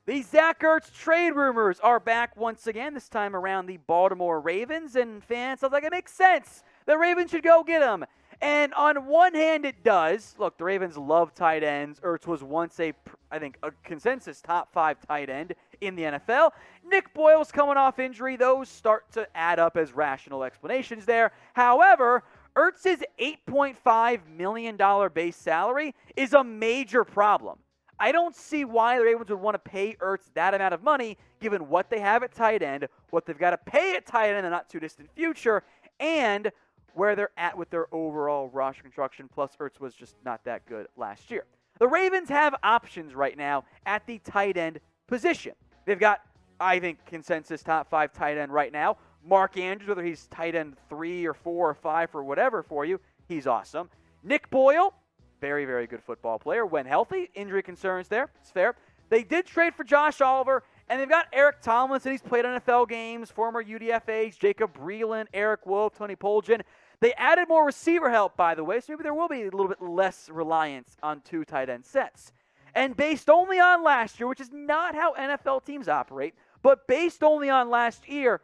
The Zach Ertz trade rumors are back once again, this time around the Baltimore Ravens, and fans felt like it makes sense. The Ravens should go get him. And on one hand, it does. Look, the Ravens love tight ends. Ertz was once a consensus top 5 tight end in the NFL. Nick Boyle's coming off injury. Those start to add up as rational explanations there. However, Ertz's $8.5 million base salary is a major problem. I don't see why the Ravens would want to pay Ertz that amount of money, given what they have at tight end, what they've got to pay at tight end in the not-too-distant future, and where they're at with their overall roster construction, plus Ertz was just not that good last year. The Ravens have options right now at the tight end position. They've got, I think, consensus top 5 tight end right now. Mark Andrews, whether he's tight end 3 or 4 or 5 or whatever for you, he's awesome. Nick Boyle, very, very good football player when healthy. Injury concerns there. It's fair. They did trade for Josh Oliver, and they've got Eric Tomlinson. He's played NFL games, former UDFAs, Jacob Breeland, Eric Wolf, Tony Poljan. They added more receiver help, by the way, so maybe there will be a little bit less reliance on 2 tight end sets. And based only on last year, which is not how NFL teams operate, but based only on last year,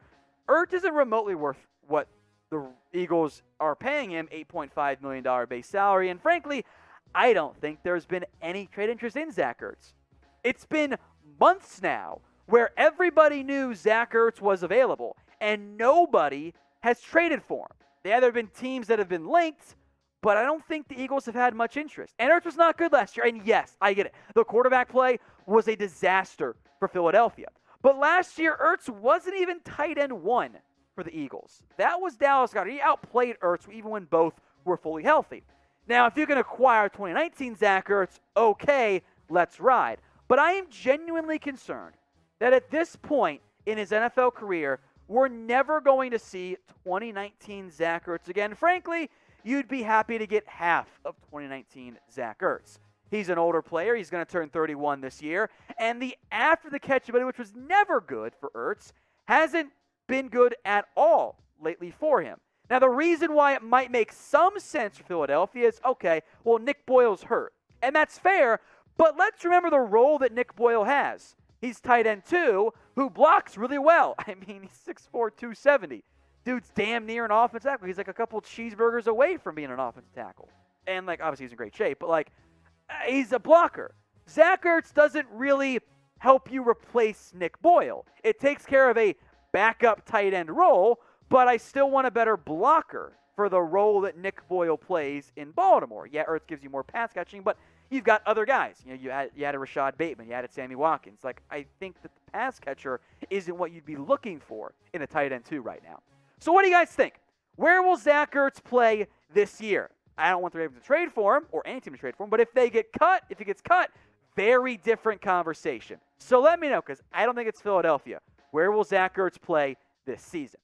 Ertz isn't remotely worth what the Eagles are paying him, $8.5 million base salary. And frankly, I don't think there's been any trade interest in Zach Ertz. It's been months now where everybody knew Zach Ertz was available, and nobody has traded for him. Yeah, there have been teams that have been linked, but I don't think the Eagles have had much interest. And Ertz was not good last year, and yes, I get it. The quarterback play was a disaster for Philadelphia. But last year, Ertz wasn't even tight end 1 for the Eagles. That was Dallas Goedert. He outplayed Ertz even when both were fully healthy. Now, if you can acquire 2019 Zach Ertz, okay, let's ride. But I am genuinely concerned that at this point in his NFL career, we're never going to see 2019 Zach Ertz again. Frankly, you'd be happy to get half of 2019 Zach Ertz. He's an older player. He's going to turn 31 this year. And the after-the-catch ability, which was never good for Ertz, hasn't been good at all lately for him. Now, the reason why it might make some sense for Philadelphia is, okay, well, Nick Boyle's hurt. And that's fair, but let's remember the role that Nick Boyle has. He's tight end 2, who blocks really well. I mean, he's 6'4", 270. Dude's damn near an offensive tackle. He's like a couple cheeseburgers away from being an offensive tackle. And, like, obviously he's in great shape, but, like, he's a blocker. Zach Ertz doesn't really help you replace Nick Boyle. It takes care of a backup tight end role, but I still want a better blocker for the role that Nick Boyle plays in Baltimore. Yeah, Ertz gives you more pass catching, but you've got other guys. You know, you had a Rashad Bateman, you added Sammy Watkins. Like, I think that the pass catcher isn't what you'd be looking for in a tight end 2 right now. So what do you guys think? Where will Zach Ertz play this year? I don't want the Ravens to trade for him, or any team to trade for him, but if he gets cut, very different conversation. So let me know, because I don't think it's Philadelphia. Where will Zach Ertz play this season?